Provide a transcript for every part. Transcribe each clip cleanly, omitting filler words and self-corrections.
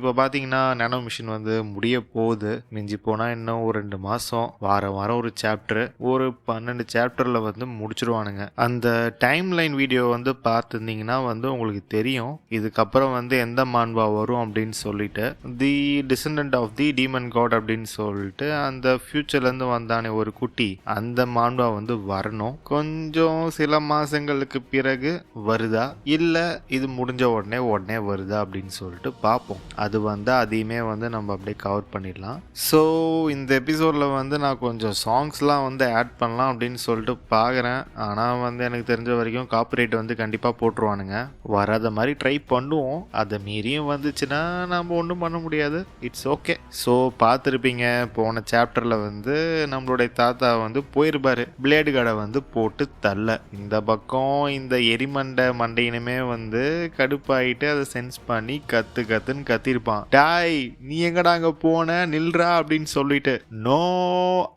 இப்போ பார்த்தீங்கன்னா நானோ மிஷன் வந்து முடிய போகுது. மிஞ்சி போனால் இன்னும் ஒரு 2 மாதம். வாரம் வாரம் ஒரு சாப்டர், ஒரு 12 சாப்டரில் வந்து முடிச்சிருவானுங்க. அந்த டைம் லைன் வீடியோ வந்து பார்த்துருந்தீங்கன்னா வந்து உங்களுக்கு தெரியும் இதுக்கப்புறம் வந்து எந்த மான்வா வரும் அப்படின்னு சொல்லிட்டு. The descendant of the demon god அப்படின்னு சொல்லிட்டு அந்த ஃபியூச்சர்லேருந்து வந்தானே ஒரு குட்டி, அந்த மான்வா வந்து வரணும். கொஞ்சம் சில மாதங்களுக்கு பிறகு வருதா இல்லை இது முடிஞ்ச உடனே வருதா அப்படின்னு சொல்லிட்டு பார்ப்போம். அது வந்து அதையுமே வந்து நம்ம அப்படியே கவர் பண்ணிடலாம். ஸோ இந்த எபிசோடில் வந்து நான் கொஞ்சம் சாங்ஸ்லாம் வந்து ஆட் பண்ணலாம் அப்படின்னு சொல்லிட்டு பார்க்குறேன். ஆனால் வந்து எனக்கு தெரிஞ்ச வரைக்கும் காப்பிரைட் வந்து கண்டிப்பாக போட்டுருவானுங்க. வராத மாதிரி ட்ரை பண்ணுவோம். அதை மீறியும் வந்துச்சுன்னா நம்ம ஒன்றும் பண்ண முடியாது. It's okay. ஸோ பார்த்துருப்பீங்க போன சாப்டரில் வந்து நம்மளுடைய தாத்தா வந்து போயிருப்பாரு பிளேடு கடை வந்து போட்டு தள்ள. இந்த பக்கம் இந்த எரிமண்டை மண்டையினுமே வந்து கடுப்பாயிட்டு அதை சென்ஸ் பண்ணி கத்துன்னு கத்திருப்பான். டாய் நீ எங்கடா அங்க போன, நில்றா அப்படின்னு சொல்லிட்டு நோ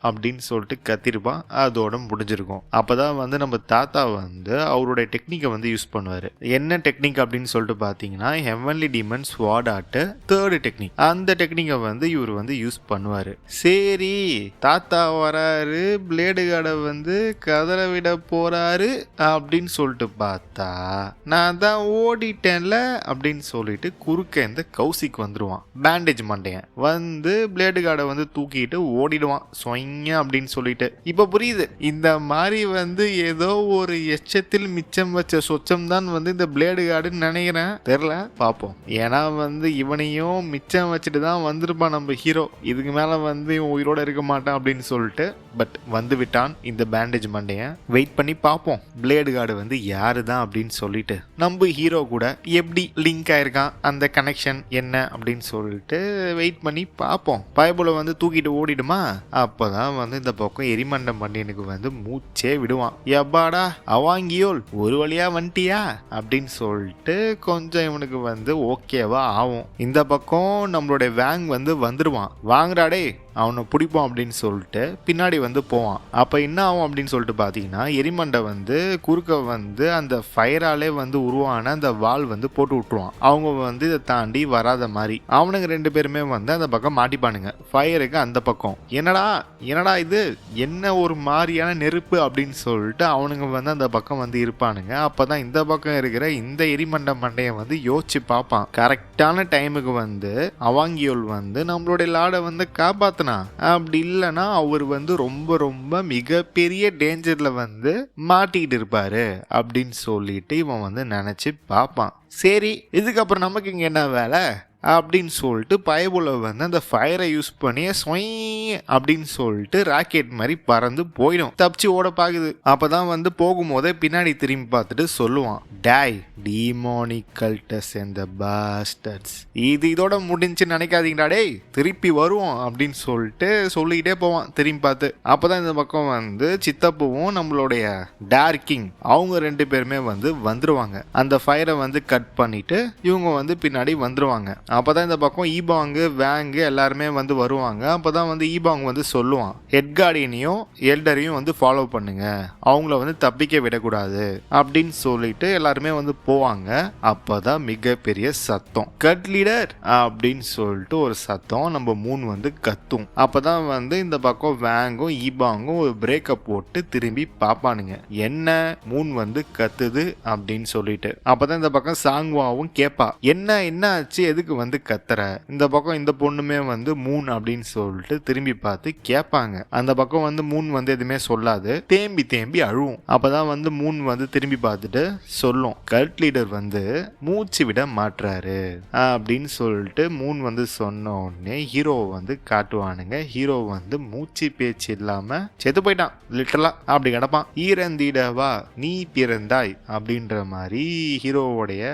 அப்படின்னு சொல்லிட்டு கத்திருப்பான். அதோட முடிஞ்சிருக்கும். அப்பதான் வந்து நம்ம தாத்தா வந்து அவருடைய டெக்னிக்கை வந்து யூஸ் பண்ணுவாரு. என்ன டெக்னிக் அப்படின்னு சொல்லிட்டு பாத்தீங்கன்னா ஹெவன்லி டீமன் ஸ்வாட் ஆர்ட் தேர்ட் டெக்னிக். அந்த டெக்னிக்கை வந்து இவர் வந்து யூஸ் பண்ணுவாரு. சரி தாத்தா வராரு, பிளேடு கடை வந்து கதற விட போறாரு அப்படின்னு சொல்லிட்டு பார்த்தா நான் தான் ஓடிட்டேன்ல அப்படின்னு சொல்லிட்டு குறுக்க இந்த கௌசிக் வந்துருவான். பேண்டேஜ் மண்டையன் வந்து பிளேடு கார்டை வந்து தூக்கிட்டு ஓடிடுவான் சொய்ங்க அப்படின்னு சொல்லிட்டு. இப்ப புரியுது இந்த மாதிரி வந்து ஏதோ ஒரு எச்சத்தில் மிச்சம் வச்ச சொச்சம் தான் வந்து இந்த பிளேடு கார்டுன்னு நினைக்கிறேன். தெரியல, பார்ப்போம். ஏன்னா வந்து இவனையும் மிச்சம் வச்சுட்டு தான் வந்திருப்பான் நம்ம ஹீரோ. இதுக்கு மேல வந்து இவன் உயிரோட இருக்க மாட்டான் அப்படின்னு சொல்லிட்டு. பட் வந்து விட்டான் இந்த பேண்டேஜ் மண்டையன். வெயிட் பண்ணி பார்ப்போம் பிளேடு கார்டு வந்து யாரு தான் அப்படின்னு சொல்லிட்டு. நம்ம ஹீரோ கூட எப்படி லிங்க் ஆயிருக்கான், அந்த கனெக்ஷன் என்ன அப்படின்னு சொல்லிட்டு வெயிட் பண்ணி பார்ப்போம். பயபுல வந்து தூக்கிட்டு ஓடிடுமா, அப்பதான் வந்து இந்த பக்கம் எரிமண்டம் மண்டியனுக்கு வந்து மூச்சே விடுவான். எப்பாடா அவாங்கியோல் ஒரு வழியா வந்துட்டியா அப்படின்னு சொல்லிட்டு கொஞ்சம் இவனுக்கு வந்து ஓகேவா ஆகும். இந்த பக்கம் நம்மளுடைய வேங் வந்து வந்துடுவான். வாங்குறாடே அவனை பிடிப்போம் அப்படின்னு சொல்லிட்டு பின்னாடி வந்து போவான். அப்போ என்ன ஆகும் அப்படின்னு சொல்லிட்டு பார்த்தீங்கன்னா எரிமண்டை வந்து குறுக்க வந்து அந்த ஃபயராலே வந்து உருவான அந்த வால் வந்து போட்டு விட்டுருவான். அவங்க வந்து இதை தாண்டி வராத மாதிரி அவனுங்க 2 பேருமே வந்து அந்த பக்கம் மாட்டிப்பானுங்க. ஃபயருக்கு அந்த பக்கம் என்னடா இது என்ன ஒரு மாதிரியான நெருப்பு அப்படின்னு சொல்லிட்டு அவனுங்க வந்து அந்த பக்கம் வந்து இருப்பானுங்க. அப்போதான் இந்த பக்கம் இருக்கிற இந்த எரிமண்டை மண்டையை வந்து யோசிச்சு பார்ப்பான். கரெக்டான டைமுக்கு வந்து அவாங்கியோல் வந்து நம்மளுடைய லாடை வந்து காப்பாத்த. அப்படி இல்லைன்னா அவர் வந்து ரொம்ப ரொம்ப மிகப்பெரிய டேஞ்சர்ல வந்து மாட்டிக்கிட்டு இருப்பாரு அப்படின்னு சொல்லிட்டு இவன் வந்து நினைச்சு பார்ப்பான். சரி இதுக்கப்புறம் நமக்கு இங்க என்ன வேலை அப்படின்னு சொல்லிட்டு பயபுல வந்து அந்த ஃபயரை யூஸ் பண்ணி ஸ்வை அப்படின்னு சொல்லிட்டு ராக்கெட் மாதிரி பறந்து போயிடும். தப்பிச்சு ஓட பாக்குது. அப்பதான் வந்து போகும்போதே பின்னாடி திரும்பி பார்த்துட்டு சொல்லுவான், டாய் டீமோனிக் கல்டஸ் அண்ட் தி பாஸ்டர்ட்ஸ். இது இதோட முடிஞ்சு நினைக்காதீங்கடா டேய், திருப்பி வருவோம் அப்படின்னு சொல்லிட்டு சொல்லிக்கிட்டே போவான் திரும்பி பார்த்து. அப்பதான் இந்த பக்கம் வந்து சித்தப்புவும் நம்மளுடைய டார்கிங் அவங்க 2 பேருமே வந்து வந்துருவாங்க. அந்த ஃபயரை வந்து கட் பண்ணிட்டு இவங்க வந்து பின்னாடி வந்துருவாங்க. அப்பதான் இந்த பக்கம் ஈபாங்கு வேங்கு எல்லாருமே வந்து வருவாங்க. அப்பதான் வந்து ஈபாங் வந்து சொல்லுவான், ஹெட்கார்டியனையும் எல்டரையும் வந்து ஃபாலோ பண்ணுங்க, அவங்கள வந்து தப்பிக்க விடக்கூடாது அப்படின்னு சொல்லிட்டு எல்லாருமே வந்து போவாங்க. அப்பதான் மிகப்பெரிய சத்தம், கட் லீடர் அப்படின்னு சொல்லிட்டு ஒரு சத்தம் நம்ம மூன் வந்து கத்தும். அப்பதான் வந்து இந்த பக்கம் வேங்கும் ஈபாங்கும் ஒரு பிரேக்கப் போட்டு திரும்பி பாப்பானுங்க, என்ன மூன் வந்து கத்துது அப்படின்னு சொல்லிட்டு. அப்பதான் இந்த பக்கம் சாங்வாவும் கேப்பா, என்ன ஆச்சு, எதுக்கு வந்து கத்துற. இந்த பக்கம் இந்த பொண்ணுமே வந்து மூன் அப்படின்னு சொல்லிட்டு திரும்பி பார்த்து கேட்பாங்க. அந்த பக்கம் வந்து மூன் வந்து எதுவுமே சொல்லாது, தேம்பி அழுவும். அப்பதான் வந்து மூன் வந்து திரும்பி பார்த்துட்டு சொல்லும், கல்ட் லீடர் வந்து மூச்சு விட மாட்டுறாரு அப்படின்னு சொல்லிட்டு மூன் வந்து சொன்ன உடனே ஹீரோ வந்து காட்டுவானுங்க. ஹீரோ வந்து மூச்சு பேச்சு இல்லாம செத்து போயிட்டான், லிட்டரலா அப்படி கிடப்பான். ஈரந்திடவா நீ பிறந்தாய் அப்படின்ற மாதிரி ஹீரோவுடைய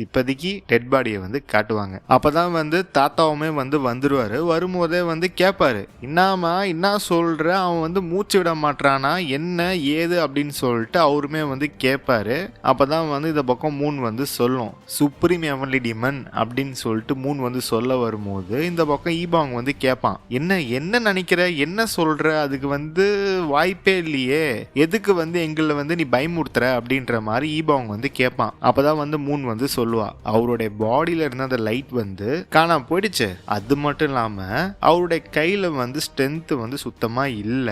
இப்போதைக்கு டெட் பாடியை வந்து காட்டுவாங்க. அப்பதான் வந்து தாத்தாவுமே வந்து வந்துருவாரு. வரும்போதே வந்து கேட்பாரு, என்ன சொல்ற, அவன் வந்து மூச்சு விட மாட்டானா என்ன ஏது அப்படின்னு சொல்லிட்டு அவருமே வந்து கேட்பாரு. அப்பதான் வந்து இந்த பக்கம் மூன் வந்து சொல்லும், சுப்ரீம் ஹெவன்லி டீமன் அப்படின்னு சொல்லிட்டு மூன் வந்து சொல்ல வரும்போது இந்த பக்கம் ஈபாங் வந்து கேட்பான், என்ன நினைக்கிற, என்ன சொல்ற, அதுக்கு வந்து வாய்ப்பே இல்லையே, எதுக்கு வந்து எங்களை வந்து நீ பயமுறுத்துற அப்படின்ற மாதிரி ஈபாங் வந்து கேட்பான். அப்பதான் வந்து மூன் வந்து சொல்லுவா, அவருடைய பாடியில இருந்த அந்த லைட் வந்து காணாம போயிடுச்சு. அது மட்டும் இல்லாம அவருடைய கையில வந்து ஸ்ட்ரென்த் வந்து சுத்தமா இல்ல.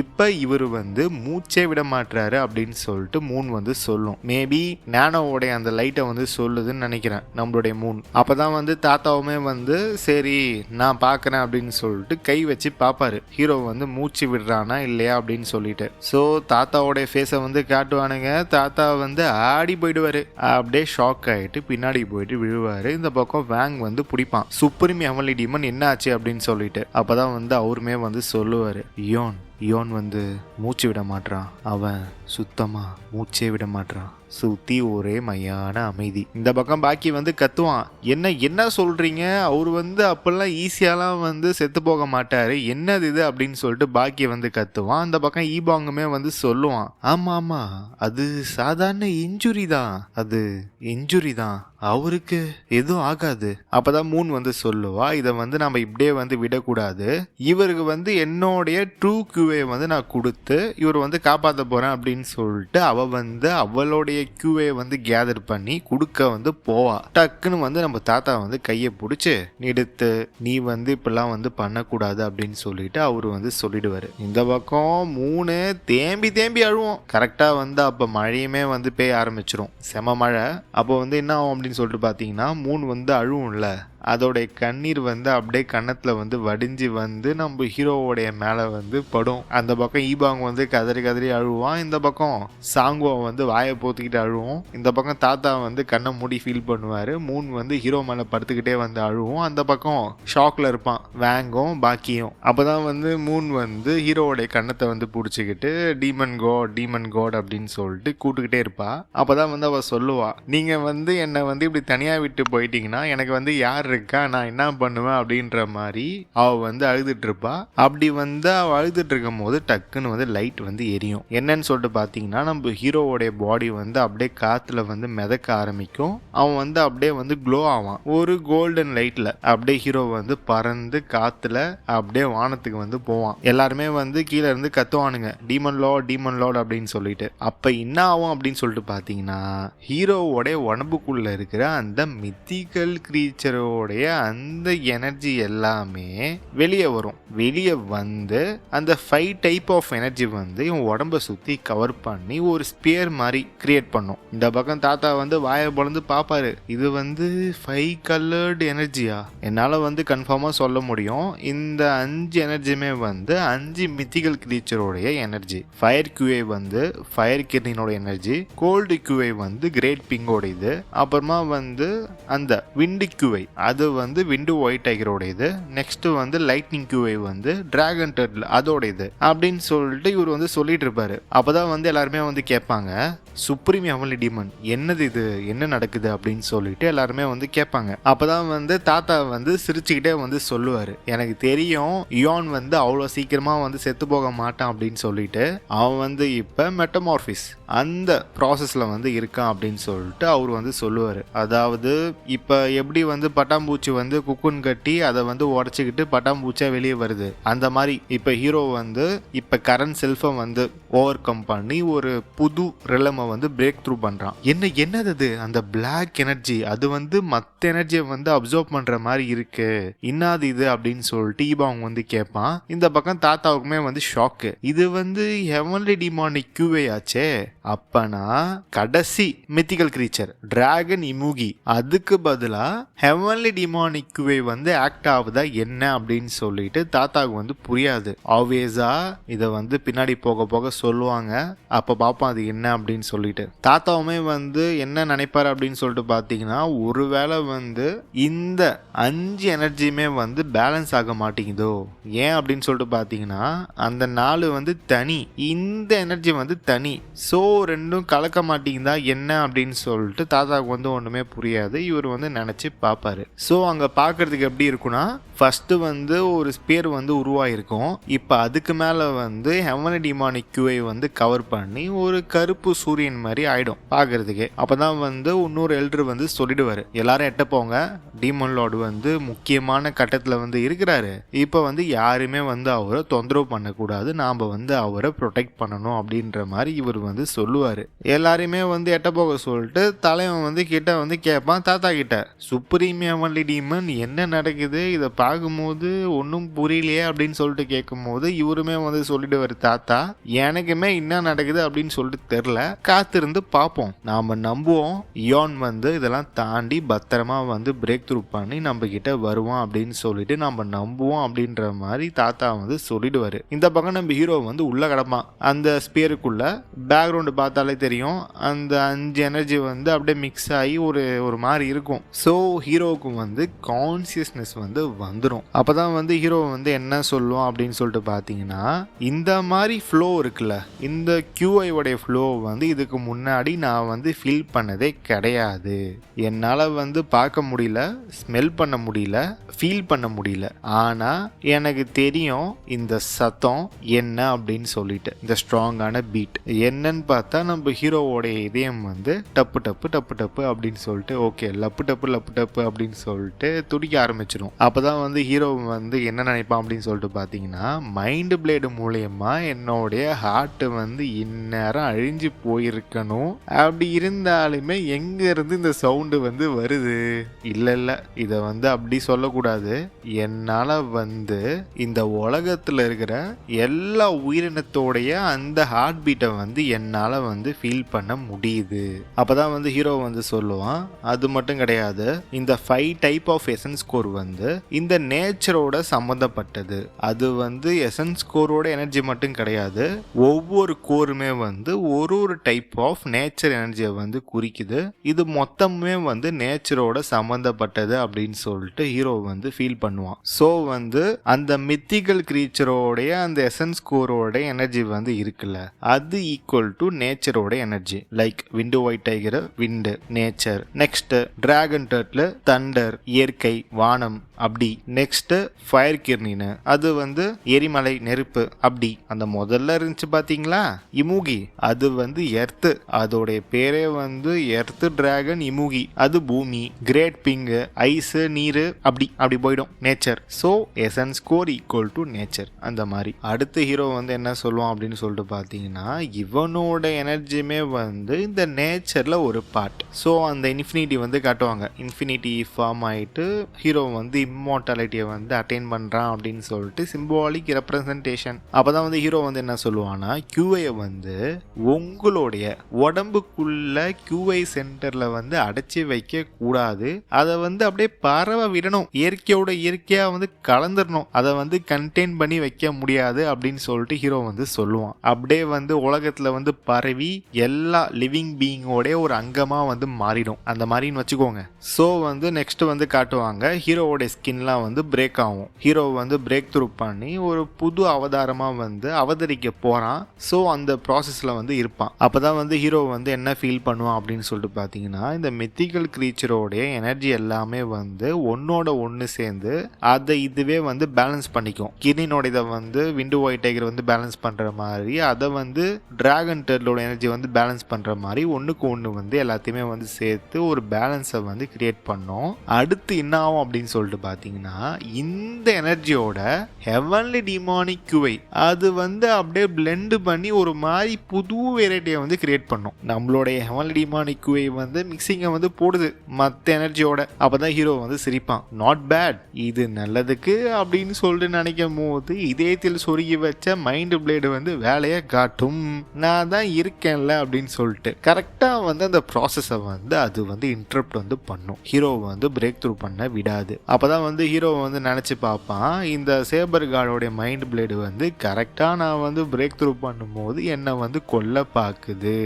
இப்ப இவர் வந்து மூச்சே விட மாட்டாரு அப்படின்னு சொல்லிட்டு மூன் வந்து சொல்லும். மேபி நானோவுடைய அந்த லைட்டை வந்து சொல்லுதுன்னு நினைக்கிறேன் நம்மளுடைய மூன். அப்பதான் வந்து தாத்தாவுமே வந்து சரி நான் பாக்குறேன் அப்படின்னு சொல்லிட்டு கை வச்சு பாப்பாரு ஹீரோ வந்து மூச்சு விடுறானா இல்லையா அப்படின்னு சொல்லிட்டு. ஸோ தாத்தாவோடைய ஃபேஸை வந்து காட்டுவானுங்க. தாத்தா வந்து ஆடி போயிடுவாரு. அப்படியே ஷாக் ஆகிட்டு பின்னாடி போயிட்டு விழுவாரு. இந்த பக்கம் வேங் வந்து பிடிப்பான் சுப்ரீம் ஹெவன்லி டீமன் என்ன ஆச்சு அப்படின்னு சொல்லிட்டு. அப்பதான் வந்து அவருமே வந்து சொல்லுவாரு யோன் வந்து மூச்சு விட மாட்டான், அவன் சுத்தமா மூச்சே விட மாட்டான். சுத்தி ஒரே மையான அமைதி. இந்த பக்கம் பாக்கி வந்து கத்துவான், என்ன சொல்றீங்க, அவர் வந்து அப்பெல்லாம் ஈஸியாலாம் வந்து செத்து போக மாட்டாரு, என்னது இது அப்படின்னு சொல்லிட்டு பாக்கி வந்து கத்துவான். அந்த பக்கம் ஈபாங்குமே வந்து சொல்லுவான், ஆமா அது சாதாரண இன்ஜுரி தான், அவருக்கு எதுவும் ஆகாது. அப்பதான் மூன் வந்து சொல்லுவா, இதை வந்து நம்ம இப்படியே வந்து விடக்கூடாது, இவருக்கு வந்து என்னுடைய ட்ரூ கியூவை வந்து நான் கொடுத்து இவர் வந்து காப்பாற்ற போறேன் அப்படின்னு சொல்லிட்டு அவ வந்து அவளுடைய கியூவை வந்து கேதர் பண்ணி கொடுக்க வந்து போவா. டக்குன்னு வந்து நம்ம தாத்தா வந்து கையை பிடிச்சு நிறுத்து, நீ வந்து இப்பெல்லாம் வந்து பண்ணக்கூடாது அப்படின்னு சொல்லிட்டு அவரு வந்து சொல்லிடுவாரு. இந்த பக்கம் மூணு தேம்பி அழுவோம். கரெக்டா வந்து அப்ப மழையுமே வந்து பெய்ய ஆரம்பிச்சிரும், செம மழை. அப்போ வந்து என்ன ஆகும் அப்படின்னு சொல்லிட்டு பாத்தீங்கன்னா மூணு வந்து அழுவும்ல, அதோடைய கண்ணீர் வந்து அப்படியே கன்னத்துல வந்து வடிஞ்சு வந்து நம்ம ஹீரோவோடைய மேல வந்து படும். அந்த பக்கம் ஈபாங் வந்து கதறி அழுவான். இந்த பக்கம் சாங்குவா வந்து வாயை போத்துக்கிட்டு அழுவோம். இந்த பக்கம் தாத்தா வந்து கண்ணை மூடி ஃபீல் பண்ணுவாரு. மூன் வந்து ஹீரோ மேல படுத்துக்கிட்டே வந்து அழுவோம். அந்த பக்கம் ஷாக்ல இருப்பான் வேங்கும் பாக்கியும். அப்பதான் வந்து மூன் வந்து ஹீரோவோடைய கண்ணத்தை வந்து பிடிச்சிக்கிட்டு டீமன் காட் அப்படின்னு சொல்லிட்டு கூட்டுக்கிட்டே இருப்பா. அப்பதான் வந்து அவ சொல்லுவா, நீங்க வந்து என்னை வந்து இப்படி தனியா விட்டு போயிட்டீங்கன்னா எனக்கு வந்து யார் இருக்கா, நான் என்ன பண்ணுவேன் அப்படின்ற மாதிரி அவ வந்து அழுதுட்டு இருப்பா. அப்படி வந்து அவ அழுதுட்டு இருக்கும் போது டக்குன்னு வந்து லைட் வந்து எரியும். என்னன்னு சொல்லிட்டு பாத்தீங்கன்னா நம்ம ஹீரோவோடைய பாடி வந்து அப்படியே காத்துல வந்து மிதக்க ஆரம்பிக்கும். அவன் வந்து அப்படியே வந்து க்ளோ ஆவான் ஒரு கோல்டன் லைட்ல. அப்படியே ஹீரோ வந்து பறந்து காத்துல அப்படியே வானத்துக்கு வந்து போவான். எல்லாருமே வந்து கீழே இருந்து கத்துவானுங்க, டீமன் லார்ட் அப்படின்னு சொல்லிட்டு. அப்ப என்ன ஆகும் அப்படின்னு சொல்லிட்டு பாத்தீங்கன்னா ஹீரோவோடைய உடம்புக்குள்ள இருக்கிற அந்த மித்திக்கல் கிரீச்சரோ அந்த எனர்ஜி எல்லாமே வெளியே வரும். வெளியே வந்து அந்த 5 டைப் ஆஃப் எனர்ஜி வந்து இவன் உடம்ப சுத்தி கவர் பண்ணி ஒரு ஸ்பியர் மாதிரி கிரியேட் பண்ணும். இந்த பக்கம் தாத்தா வந்து வாயை பொழந்து பாப்பாரு, இது வந்து 5 கலர்டு எனர்ஜியா? என்னால வந்து கன்ஃபார்மா சொல்ல முடியும், இந்த 5 எனர்ஜியுமே வந்து 5 மித்திக்கல் கிரீச்சரோடைய எனர்ஜி. ஃபயர் கியூஐ வந்து ஃபயர் கிர்னினோட எனர்ஜி, கோல்டு கியூஐ வந்து கிரேட் பிங்கோட இது, அப்புறமா வந்து அந்த விண்டு கியூஐ அது வந்து விண்டு ஒயிட் டைகரோட இது, நெக்ஸ்ட் வந்து லைட்னிங் கியூஐ வந்து டிராகன் டர்ட்டில் அதோட இது அப்படின்னு சொல்லிட்டு இவர் வந்து சொல்லிட்டு இருப்பாரு. அப்பதான் வந்து எல்லாருமே வந்து கேட்பாங்க, சுப்ரீம் ஹெவன்லி டீமன் என்னது இது, என்ன நடக்குது அப்படின்னு சொல்லிட்டு எல்லாருமே வந்து கேட்பாங்க. அப்பதான் வந்து தாத்தா வந்து சிரிச்சுக்கிட்டே வந்து சொல்லுவாரு, எனக்கு தெரியும் யோன் வந்து அவ்வளோ சீக்கிரமா வந்து செத்து போக மாட்டான் அப்படின்னு சொல்லிட்டு, அவன் வந்து இப்ப மெட்டமார்பிஸ் அந்த ப்ராசஸ்ல வந்து இருக்கான் அப்படின்னு சொல்லிட்டு அவர் வந்து சொல்லுவாரு. அதாவது இப்ப எப்படி வந்து பட்டாம்பூச்சி வந்து குக்குன் கட்டி அதை வந்து உடச்சிக்கிட்டு பட்டாம்பூச்சியா வெளியே வருது, அந்த மாதிரி இப்ப ஹீரோ வந்து இப்ப கரண்ட் செல்ஃபை வந்து ஓவர் கம் பண்ணி ஒரு புது ரிலமை வந்து பிரேக் த்ரூ பண்றான். என்னது அந்த பிளாக் எனர்ஜி, அது வந்து மத்த எனர்ஜியை வந்து அப்சர்வ் பண்ற மாதிரி இருக்கு, இன்னாது இது அப்படின்னு சொல்லிட்டு ஈபாங் வந்து கேட்பான். இந்த பக்கம் தாத்தாவுக்குமே வந்து ஷாக்கு, இது வந்து ஹெவன்லி டிமானிக் கியூவே ஆச்சே, அப்பனா கடைசி மித்திக்கல் கிரீச்சர் டிராகன் இமுகி அதுக்கு பதிலா ஹெவன்லி டிமானிக் கியூவே வந்து ஆக்ட் ஆகுதா என்ன அப்படின்னு சொல்லிட்டு தாத்தாவுக்கு வந்து புரியாது. ஆப்வியஸா இதை வந்து பின்னாடி போக போக சொல்லுவாங்க, அப்ப பாப்போம் அது என்ன அப்படின்னு சொல்லிட்டு. தாத்தாவுமே வந்து என்ன நினைப்பாரு அப்படின்னு சொல்லிட்டு பாத்தீங்கன்னா, ஒருவேளை வந்து இந்த 5 எனர்ஜியுமே வந்து பேலன்ஸ் ஆக மாட்டேங்குதோ, ஏன் அப்படின்னு சொல்லிட்டு பாத்தீங்கன்னா அந்த 4 வந்து தனி, இந்த எனர்ஜி வந்து தனி, சோ ரெண்டும் கலக்க மாட்டேங்குதா என்ன அப்படின்னு சொல்லிட்டு தாத்தாவுக்கு வந்து ஒண்ணுமே புரியாது. இவர் வந்து நினைச்சு பாப்பாரு. சோ அங்க பாக்குறதுக்கு எப்படி இருக்குன்னா ஃபர்ஸ்ட் வந்து ஒரு ஸ்பியர் வந்து உருவாயிருக்கும். இப்போ அதுக்கு மேல வந்து ஹெவன்லி டிமானிக் கியூஐ வந்து கவர் பண்ணி ஒரு கருப்பு சூரியன் மாதிரி ஆயிடும் பாக்குறதுக்கு. அப்பதான் வந்து இன்னொரு எல்டர் வந்து சொல்லிடுவாரு, எல்லாரும் எட்ட போங்க, டீமன் லார்டு வந்து முக்கியமான கட்டத்துல வந்து இருக்கிறாரு, இப்ப வந்து யாருமே வந்து அவரை தொந்தரவு பண்ணக்கூடாது, நாம வந்து அவரை ப்ரொடெக்ட் பண்ணணும் அப்படின்ற மாதிரி இவர் வந்து சொல்லுவாரு. எல்லாருமே வந்து எட்ட போக சொல்லிட்டு தலைவன் வந்து கிட்ட வந்து கேட்பான் தாத்தா கிட்ட, சுப்ரீம் ஹெவன்லி டீமன் என்ன நடக்குது, இதை பார்க்கும்போது ஒன்றும் புரியலையே அப்படின்னு சொல்லிட்டு கேட்கும் போது இவருமே வந்து சொல்லிடுவாரு, தாத்தா எனக்குமே என்ன நடக்குது அப்படின்னு சொல்லிட்டு தெரியல, காத்திருந்து பார்ப்போம், நாம நம்புவோம் இயான் வந்து இதெல்லாம் தாண்டி பத்திரமா வந்து பிரேக் த்ரூ பண்ணி நம்ம கிட்ட வருவான் அப்படின்னு சொல்லிட்டு நம்ம நம்புவோம் அப்படின்ற மாதிரி தாத்தா வந்து சொல்லிடுவாரு. இந்த பக்கம் நம்ம ஹீரோ வந்து உள்ள கிடப்பான். அந்த ஸ்பியருக்குள்ள பேக்ரவுண்ட் பார்த்தாலே தெரியும், அந்த 5 எனர்ஜி வந்து அப்படியே மிக்ஸ் ஆகி ஒரு மாதிரி இருக்கும். ஸோ ஹீரோவுக்கு வந்து கான்சியஸ்னஸ் வந்து வந்துடும். அப்பதான் வந்து ஹீரோ வந்து என்ன சொல்லுவோம் அப்படின்னு சொல்லிட்டு பார்த்தீங்கன்னா, இந்த மாதிரி ஃப்ளோ இருக்குல்ல, இந்த QI உடைய ஃப்ளோ வந்து இதுக்கு முன்னாடி நான் வந்து ஃபீல் பண்ணதே கிடையாது, என்னால் வந்து பார்க்க முடியல, ஸ்மெல் பண்ண முடியல, ஃபீல் பண்ண முடியல, ஆனால் எனக்கு தெரியும் இந்த சத்தம் என்ன அப்படின்னு சொல்லிட்டு, இந்த ஸ்ட்ராங்கான பீட் என்னன்னு பார்த்தா நம்ம ஹீரோவோடைய இதயம் வந்து டப்பு டப்பு டப்பு டப்பு அப்படின்னு சொல்லிட்டு ஓகே லப்பு டப்பு லப்பு டப்பு அப்படின்னு சொல்லிட்டு துடிக்க ஆரம்பிச்சிடும். அப்போதான் வந்து ஹீரோ வந்து என்ன நினைப்பான் அப்படின்னு சொல்லிட்டு பார்த்தீங்கன்னா, மைண்ட் பிளேடு மூலயமா என்னுடைய ஹார்ட் வந்து இந்நேரம் அழிஞ்சு போயிருக்கணும், அப்படி இருந்தாலுமே எங்க இருந்து இந்த சவுண்டு வந்து வருது, இல்லை இல்லை இதை வந்து அப்படி சொல்லக்கூடாது, என்னால் வந்து இந்த உலகத்தில் இருக்கிற எல்லா உயிரினத்தோடைய அந்த ஹார்ட் பீட்டை வந்து என்னால் வந்து ஃபீல் பண்ண முடியுது. அப்போதான் வந்து ஹீரோ வந்து சொல்லுவான், அது மட்டும் கிடையாது, இந்த 5 டைப் ஆஃப் எசன்ஸ் கோர் வந்து இந்த நேச்சரோட சம்மந்தப்பட்டது, அது வந்து எசன்ஸ் கோரோட எனர்ஜி மட்டும் கிடையாது, ஒவ்வொரு கோருமே வந்து ஒரு டைப் ஆஃப் நேச்சர் எனர்ஜியை வந்து குறிக்குது, இது மொத்தமே வந்து நேச்சரோட சம்மந்தப்பட்டது அப்படின்னு சொல்லிட்டு ஹீரோ வந்து ஃபீல் பண்ணுவான். ஸோ வந்து அந்த மித்திக்கல் கிரீச்சரோடைய அந்த எசன்ஸ் கோரோட எனர்ஜி வந்து இருக்குல்ல, அது ஈக்குவல் டு நேச்சரோட energy. Like wind white tiger wind nature, next dragon turtle thunder இயற்கை வானம் அப்படி, நெக்ஸ்ட் ஃபயர் கிர்னின்னு அது வந்து எரிமலை நெருப்பு அப்படி, அந்த முதல்ல இருந்துச்சு பாத்தீங்களா இமுகி, அது வந்து எர்த்து, அதோடைய பேரே வந்து எர்த்து டிராகன் இமுகி, அது பூமி, கிரேட் பிங்க் ஐஸ் நீர் அப்படி அப்படி போயிடும் nature. So essence core equal to nature. அந்த மாதிரி அடுத்த ஹீரோ வந்து என்ன சொல்லுவான் அப்படின்னு சொல்லிட்டு பார்த்தீங்கன்னா, இவனோட எனர்ஜியுமே வந்து இந்த நேச்சர்ல ஒரு பார்ட். ஸோ அந்த இன்ஃபினிட்டி வந்து காட்டுவாங்க, இன்ஃபினிட்டி ஃபார்ம் ஆயிட்டு ஹீரோ வந்து இம்மார்டாலிட்டியை வந்து அட்டைன் பண்றான் அப்படின்னு சொல்லிட்டு சிம்பாலிக் ரெப்ரசன்டேஷன். அப்பதான் வந்து ஹீரோ வந்து என்ன சொல்லுவான்னா, QI வந்து உங்களுடைய உடம்புக்குள்ள QI சென்டர்ல வந்து அடைச்சி வைக்க கூடாது, அதை வந்து அப்படியே பரவ விடணும், இயற்கையோட இயற்கையா வந்து கலந்துடணும், அதை வந்து கண்டெயின் பண்ணி வைக்க முடியாது அப்படின்னு சொல்லிட்டு ஹீரோ வந்து சொல்லுவான். அப்படியே வந்து உலகத்துல வந்து பரவி எல்லா லிவிங் பீயிங்கோட ஒரு அங்கமா வந்து மாறிடும், அந்த மாதிரின்னு வச்சுக்கோங்க. ஸோ வந்து நெக்ஸ்ட் வந்து காட்டுவாங்க, ஹீரோவோட ஸ்கின்லாம் வந்து பிரேக் ஆகும், ஹீரோ வந்து பிரேக் த்ரூ பண்ணி ஒரு புது அவதாரமா வந்து அவதரிக்க போறான். ஸோ அந்த ப்ராசஸ்ல வந்து இருப்பான். அப்பதான் வந்து ஹீரோ வந்து என்ன ஃபீல் பண்ணுவான் அப்படின்னு சொல்லிட்டு பார்த்தீங்கன்னா, இந்த மித்திக்கல் கிரீச்சரோடைய எனர்ஜி எல்லாமே வந்து ஒன்னோட ஒன்று சேர்ந்து அதை இதுவே வந்து பேலன்ஸ் பண்ணிக்கும். கிர்னினோட இதை வந்து விண்டு ஒயிட் டைகர் வந்து பேலன்ஸ் பண்ற மாதிரி, அதை வந்து டிராகன் டர்லோட எனர்ஜி வந்து பேலன்ஸ் பண்ற மாதிரி ஒன்றுக்கு ஒன்று வந்து எல்லாத்தையுமே வந்து சேர்த்து ஒரு பேலன்ஸை வந்து கிரியேட் பண்ணோம். அடுத்து என்ன ஆகும் அப்படின்னு சொல்லிட்டு பார்த்தீங்கன்னா, இந்த எனர்ஜியோட ஹெவன்லி டிமானிக் QI அது வந்து அப்படியே பிளெண்ட் பண்ணி ஒரு மாதிரி புது வெரைட்டியை வந்து கிரியேட் பண்ணும். நம்மளுடைய ஹெவன்லி டிமானிக் QI வந்து மிக்சிங்கை வந்து போடுது மற்ற எனர்ஜியோட. அப்பதான் ஹீரோ வந்து சிரிப்பான், நாட் பேட், இது நல்லதுக்கு அப்படின்னு சொல்லிட்டு நினைக்கும் போது இதயத்தில் சொருகி வச்ச மைண்ட் பிளேடு வந்து வேலையை காட்டும், நான் தான் இருக்கேன்ல அப்படின்னு சொல்லிட்டு கரெக்டா வந்து அந்த ப்ராசஸை வந்து அது வந்து இன்டரப்ட் வந்து பண்ணும், ஹீரோ வந்து பிரேக் த்ரூ பண்ண விடாது. அப்பதான் வந்து ஹீரோ வந்து நினைச்சு பார்ப்பான், இந்த சேபர் கார்டோடைய மைண்ட் பிளேடு வந்து கரெக்டா நான் வந்து பிரேக் த்ரூ பண்ணும்போது என்ன வந்து கொல்ல பாக்குது,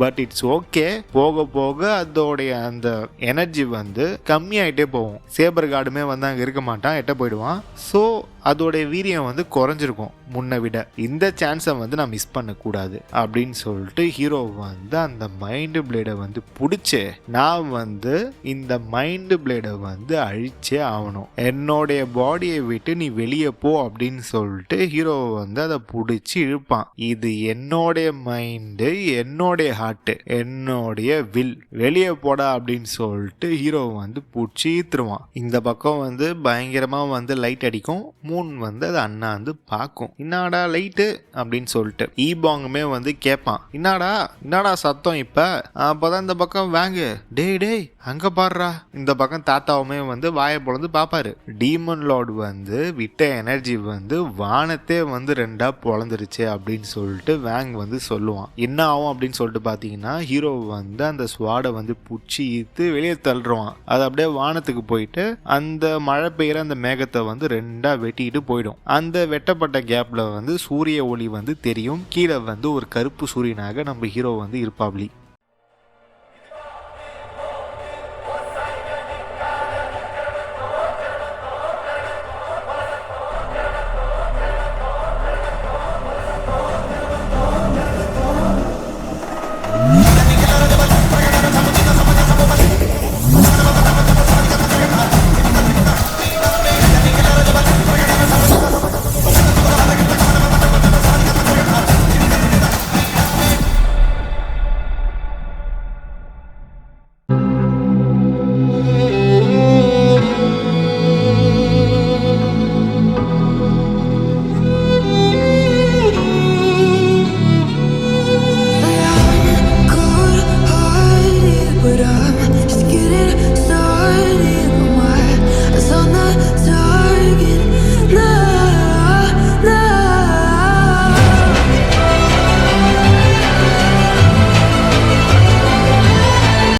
பட் இட்ஸ் ஓகே, போக போக அதோடைய அந்த எனர்ஜி வந்து கம்மியாயிட்டே போகும், சேபர் கார்டுமே வந்து அங்க இருக்க மாட்டான், எட்ட போயிடுவான். ஸோ அதோட வீரியம் வந்து குறைஞ்சிருக்கும் முன்ன விட. இந்த சான்ஸை வந்து நான் மிஸ் பண்ணக்கூடாது அப்படின்னு சொல்லிட்டு ஹீரோ வந்து அந்த மைண்ட் பிளேடை வந்து பிடிச்சி, நான் வந்து இந்த மைண்ட் பிளேடை வந்து அழிச்சே ஆகணும், என்னுடைய பாடியை விட்டு நீ வெளியே போ அப்படின்னு சொல்லிட்டு ஹீரோ வந்து அதை பிடிச்சி இழுப்பான். இது என்னுடைய மைண்டு, என்னுடைய ஹார்ட், என்னுடைய வில், வெளியே போடா அப்படின்னு சொல்லிட்டு ஹீரோ வந்து பிடிச்சி ஈத்துருவான். இந்த பக்கம் வந்து பயங்கரமா வந்து லைட் அடிக்கும். மூன் வந்து அதை அண்ணாந்து பார்க்கும். என்னடா லைட்டு அப்படின்னு சொல்லிட்டு ஈபாங்குமே வந்து கேட்பான், என்னடா சத்தம் இப்ப? அப்பதான் இந்த பக்கம் வாங்கு, டேய் அங்க பாடுறா. இந்த பக்கம் தாத்தாவுமே வந்து வாயை பொழுது பாப்பாரு. டீமன் லார்டு வந்து விட்ட எனர்ஜி வந்து வானத்தே வந்து ரெண்டா பொழந்துருச்சு அப்படின்னு சொல்லிட்டு வேங் வந்து சொல்லுவான். என்ன ஆகும் அப்படின்னு சொல்லிட்டு பாத்தீங்கன்னா, ஹீரோ வந்து அந்த ஸ்வாடை வந்து புடிச்சு ஈத்து வெளியே தள்ளுவான். அது அப்படியே வானத்துக்கு போயிட்டு அந்த மழை பெய்யற அந்த மேகத்தை வந்து ரெண்டா வெட்டிட்டு போயிடும். அந்த வெட்டப்பட்ட கேப்ல வந்து சூரிய ஒளி வந்து தெரியும். கீழே வந்து ஒரு கருப்பு சூரியனாக நம்ம ஹீரோ வந்து இருப்பாப்லி.